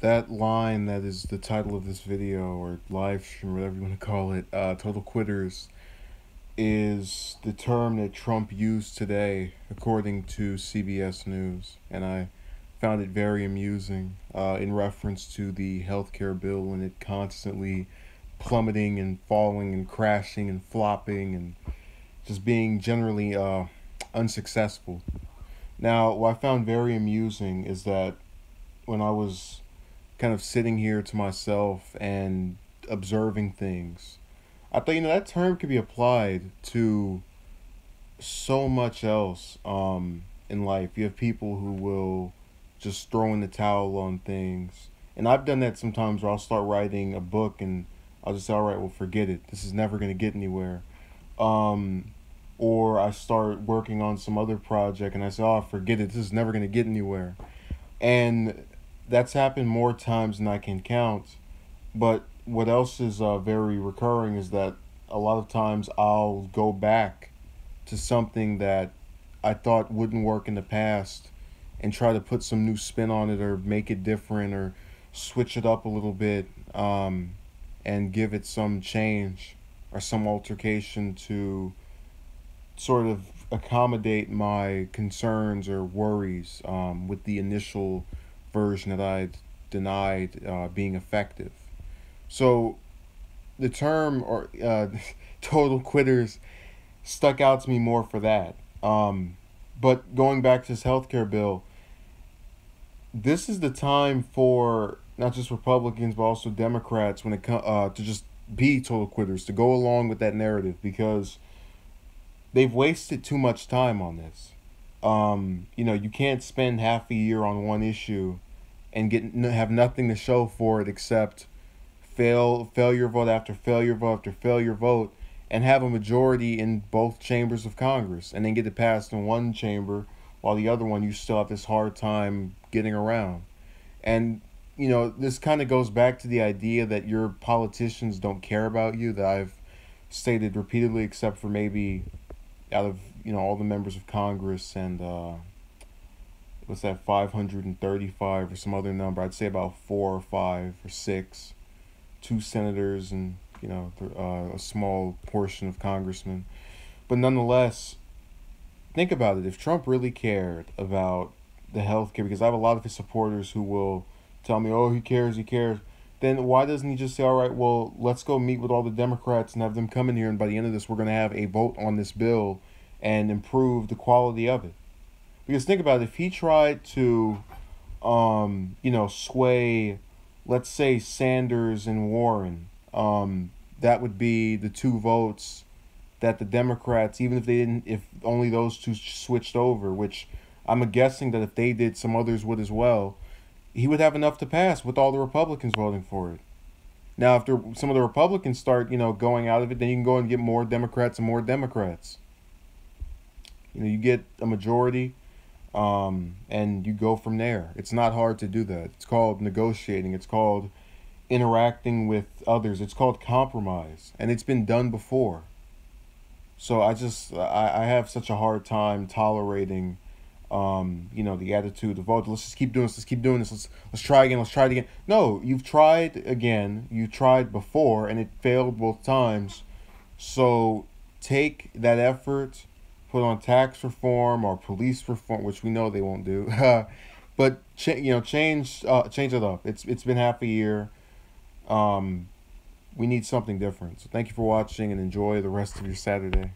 That line that is the title of this video or live stream, whatever you want to call it, Total Quitters, is the term that Trump used today, according to CBS News. And I found it very amusing in reference to the healthcare bill and it constantly plummeting and falling and crashing and flopping and just being generally unsuccessful. Now, what I found very amusing is that when I was kind of sitting here to myself and observing things, I thought, that term could be applied to so much else in life. You have people who will just throw in the towel on things. And I've done that sometimes where I'll start writing a book and I'll just say, all right, well, forget it. This is never going to get anywhere. Um, or I start working on some other project and I say, oh, forget it. This is never going to get anywhere. And that's happened more times than I can count. But what else is very recurring is that a lot of times I'll go back to something that I thought wouldn't work in the past and try to put some new spin on it or make it different or switch it up a little bit and give it some change or some altercation to sort of accommodate my concerns or worries with the initial version that I denied being effective. So the term or total quitters stuck out to me more for that. But going back to this healthcare bill, this is the time for not just Republicans but also Democrats when it comes to just be total quitters to go along with that narrative because they've wasted too much time on this. You can't spend half a year on one issue and have nothing to show for it except failure vote after failure vote after failure vote and have a majority in both chambers of Congress and then get it passed in one chamber while the other one you still have this hard time getting around. And this kind of goes back to the idea that your politicians don't care about you that I've stated repeatedly except for maybe out of all the members of Congress and what's that 535 or some other number, I'd say about 4 or 5 or 6, two senators and a small portion of congressmen. But nonetheless, think about it. If Trump really cared about the health care, because I have a lot of his supporters who will tell me, oh, he cares, then why doesn't he just say, all right, well, let's go meet with all the Democrats and have them come in here, and by the end of this, we're going to have a vote on this bill and improve the quality of it? Because think about it, if he tried to, sway, let's say, Sanders and Warren, that would be the two votes that the Democrats, even if they didn't, if only those two switched over, which I'm guessing that if they did, some others would as well, he would have enough to pass with all the Republicans voting for it. Now, after some of the Republicans start, going out of it, then you can go and get more Democrats and more Democrats. You get a majority, and you go from there. It's not hard to do that. It's called negotiating. It's called interacting with others. It's called compromise, and it's been done before. So I have such a hard time tolerating, the attitude of, oh, let's just keep doing this, let's keep doing this, let's try again, let's try it again. No, you've tried again, you tried before, and it failed both times. So take that effort, put on tax reform or police reform, which we know they won't do, but change it up. It's been half a year. We need something different. So thank you for watching and enjoy the rest of your Saturday.